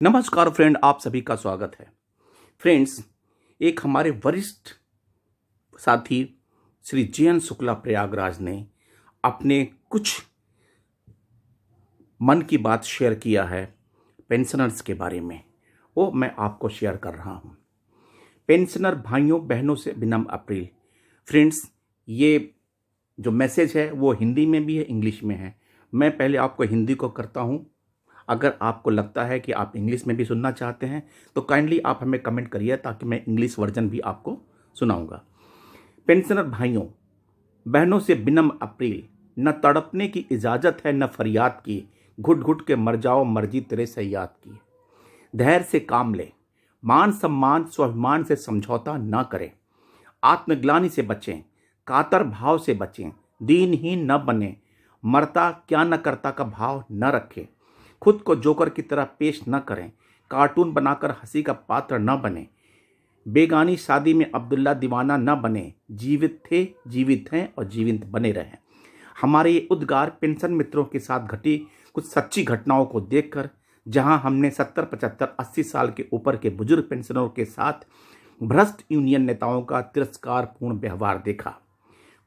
नमस्कार फ्रेंड, आप सभी का स्वागत है। फ्रेंड्स, एक हमारे वरिष्ठ साथी श्री जे.एन. शुक्ला प्रयागराज ने अपने कुछ मन की बात शेयर किया है पेंशनर्स के बारे में। वो मैं आपको शेयर कर रहा हूँ। पेंशनर भाइयों बहनों से विनम्र अपील। फ्रेंड्स, ये जो मैसेज है वो हिंदी में भी है, इंग्लिश में है। मैं पहले आपको हिंदी को करता हूँ। अगर आपको लगता है कि आप इंग्लिश में भी सुनना चाहते हैं तो काइंडली आप हमें कमेंट करिए, ताकि मैं इंग्लिश वर्जन भी आपको सुनाऊंगा। पेंशनर भाइयों बहनों से विनम्र अपील, न तड़पने की इजाज़त है न फरियाद की, घुट घुट के मर जाओ मर्जी तेरे सयाद की। धैर्य से काम ले, मान सम्मान स्वाभिमान से समझौता न करें, आत्मग्लानि से बचें, कातर भाव से बचें, दीनहीन न बने, मरता क्या न करता का भाव न रखें, खुद को जोकर की तरह पेश न करें, कार्टून बनाकर हंसी का पात्र न बने, बेगानी शादी में अब्दुल्ला दीवाना न बने, जीवित थे जीवित हैं और जीवित बने रहें। हमारे ये उद्गार पेंशन मित्रों के साथ घटी कुछ सच्ची घटनाओं को देखकर, जहां हमने 70, 75, 80 साल के ऊपर के बुजुर्ग पेंशनरों के साथ भ्रष्ट यूनियन नेताओं का तिरस्कारपूर्ण व्यवहार देखा।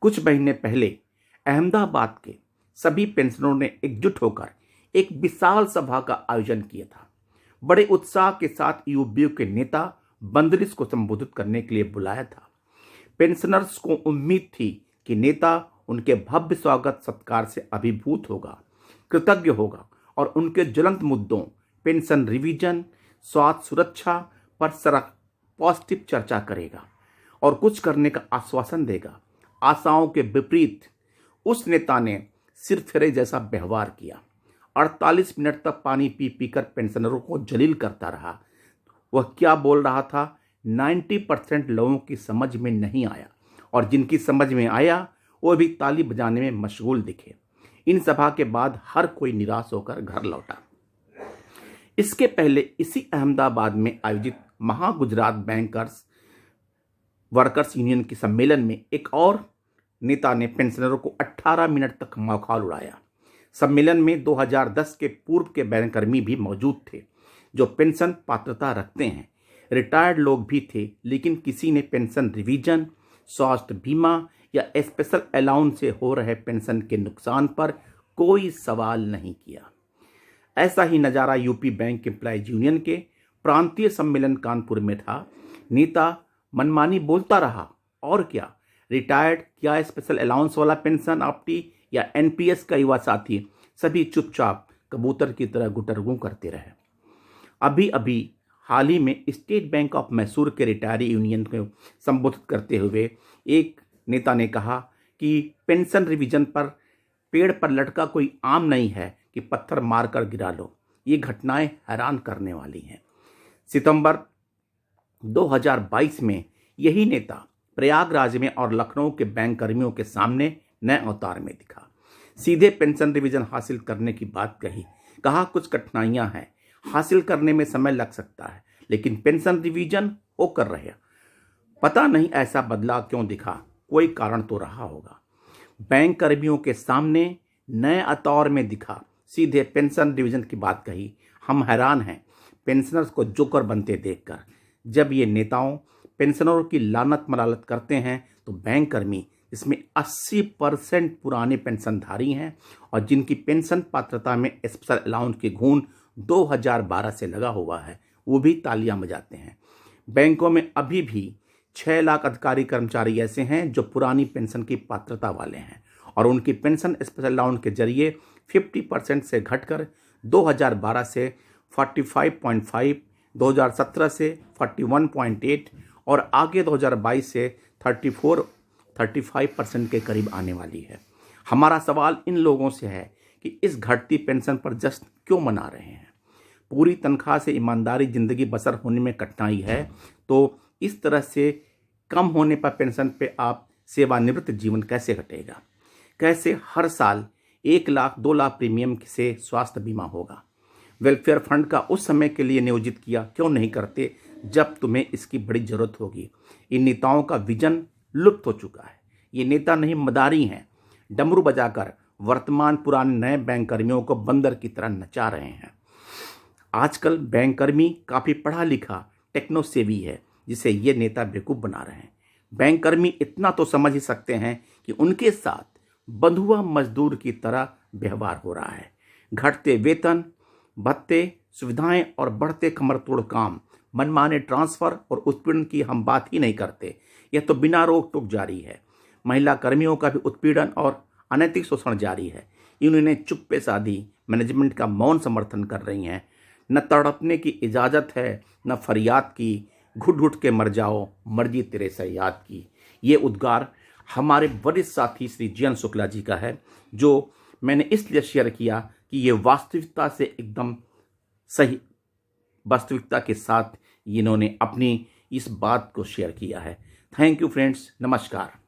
कुछ महीने पहले अहमदाबाद के सभी पेंशनरों ने एकजुट होकर एक विशाल सभा का आयोजन किया था। बड़े उत्साह के साथ यूपीओ के नेता बंदरिस को संबोधित करने के लिए बुलाया था। पेंशनर्स को उम्मीद थी कि नेता उनके भव्य स्वागत सत्कार से अभिभूत होगा, कृतज्ञ होगा और उनके ज्वलंत मुद्दों पेंशन रिवीजन, स्वास्थ्य सुरक्षा पर पॉजिटिव चर्चा करेगा और कुछ करने का आश्वासन देगा। आशाओं के विपरीत उस नेता ने सिर फेरे जैसा व्यवहार किया। 48 मिनट तक पानी पी पीकर पेंशनरों को जलील करता रहा। वह क्या बोल रहा था 90% लोगों की समझ में नहीं आया, और जिनकी समझ में आया वो भी ताली बजाने में मशगूल दिखे। इन सभा के बाद हर कोई निराश होकर घर लौटा। इसके पहले इसी अहमदाबाद में आयोजित महागुजरात बैंकर्स वर्कर्स यूनियन के सम्मेलन में एक और नेता ने पेंशनरों को 18 मिनट तक मखौल उड़ाया। सम्मेलन में 2010 के पूर्व के बैंककर्मी भी मौजूद थे जो पेंशन पात्रता रखते हैं। रिटायर्ड लोग भी थे, लेकिन किसी ने पेंशन रिवीजन, स्वास्थ्य बीमा या स्पेशल अलाउंस से हो रहे पेंशन के नुकसान पर कोई सवाल नहीं किया। ऐसा ही नज़ारा यूपी बैंक एम्प्लॉयज यूनियन के प्रांतीय सम्मेलन कानपुर में था। नेता मनमानी बोलता रहा, और क्या, रिटायर्ड क्या स्पेशल अलाउंस वाला पेंशन आपटी या एनपीएस का युवा साथी सभी चुपचाप कबूतर की तरह गुटरगू करते रहे। अभी अभी हाल ही में स्टेट बैंक ऑफ मैसूर के रिटायरी यूनियन को संबोधित करते हुए एक नेता ने कहा कि पेंशन रिवीजन पर पेड़ पर लटका कोई आम नहीं है कि पत्थर मारकर गिरा लो। ये घटनाएं हैरान करने वाली हैं। सितंबर 2022 में यही नेता प्रयागराज में और लखनऊ के बैंक कर्मियों के सामने नए अवतार में दिखा। सीधे पेंशन रिवीजन हासिल करने की बात कही। कहा कुछ कठिनाइयां हैं, हासिल करने में समय लग सकता है, लेकिन पेंशन रिवीजन होकर रहे। पता नहीं ऐसा बदलाव क्यों दिखा, कोई कारण तो रहा होगा। बैंक कर्मियों के सामने नए अवतार में दिखा, सीधे पेंशन रिवीजन की बात कही। हम हैरान हैं पेंशनर्स को जोकर बनते देखकर। जब ये नेताओं पेंशनरों की लानत मलालत करते हैं तो बैंक कर्मी, इसमें 80% पुराने पेंशनधारी हैं और जिनकी पेंशन पात्रता में स्पेशल अलाउंस की घून 2012 से लगा हुआ है, वो भी तालियां बजाते हैं। बैंकों में अभी भी 6 लाख अधिकारी कर्मचारी ऐसे हैं जो पुरानी पेंशन की पात्रता वाले हैं और उनकी पेंशन स्पेशल अलाउंस के जरिए 50% से घटकर 2012 से 45.5, 2017 से 41.8 और आगे 2022 से 35% के करीब आने वाली है। हमारा सवाल इन लोगों से है कि इस घटती पेंशन पर जश्न क्यों मना रहे हैं। पूरी तनख्वाह से ईमानदारी जिंदगी बसर होने में कठिनाई है, तो इस तरह से कम होने पर पेंशन पे आप सेवानिवृत्त जीवन कैसे कटेगा। कैसे हर साल 1 लाख 2 लाख प्रीमियम से स्वास्थ्य बीमा होगा। वेलफेयर फंड का उस समय के लिए नियोजित किया क्यों नहीं करते जब तुम्हें इसकी बड़ी जरूरत होगी। इन नेताओं का विजन लुप्त हो चुका है। ये नेता नहीं मदारी हैं, डमरू बजाकर वर्तमान पुराने नए बैंक कर्मियों को बंदर की तरह नचा रहे हैं। आजकल बैंककर्मी काफ़ी पढ़ा लिखा टेक्नो सेवी है, जिसे ये नेता बेवकूफ़ बना रहे हैं। बैंककर्मी इतना तो समझ ही सकते हैं कि उनके साथ बंधुआ मजदूर की तरह व्यवहार हो रहा है। घटते वेतन, भत्ते, सुविधाएं और बढ़ते कमरतोड़ काम, मनमाने ट्रांसफर और उत्पीड़न की हम बात ही नहीं करते। यह तो बिना रोक टोक जारी है। महिला कर्मियों का भी उत्पीड़न और अनैतिक शोषण जारी है। यूनियनें चुप्पे साधी मैनेजमेंट का मौन समर्थन कर रही हैं। न तड़पने की इजाज़त है, न फरियाद की, घुट घुट के मर जाओ, मर्जी तेरे सयाद की। ये उद्गार हमारे वरिष्ठ साथी श्री जीएन शुक्ला जी का है, जो मैंने इसलिए शेयर किया कि ये वास्तविकता से एकदम सही, वास्तविकता के साथ इन्होंने अपनी इस बात को शेयर किया है। थैंक यू फ्रेंड्स, नमस्कार।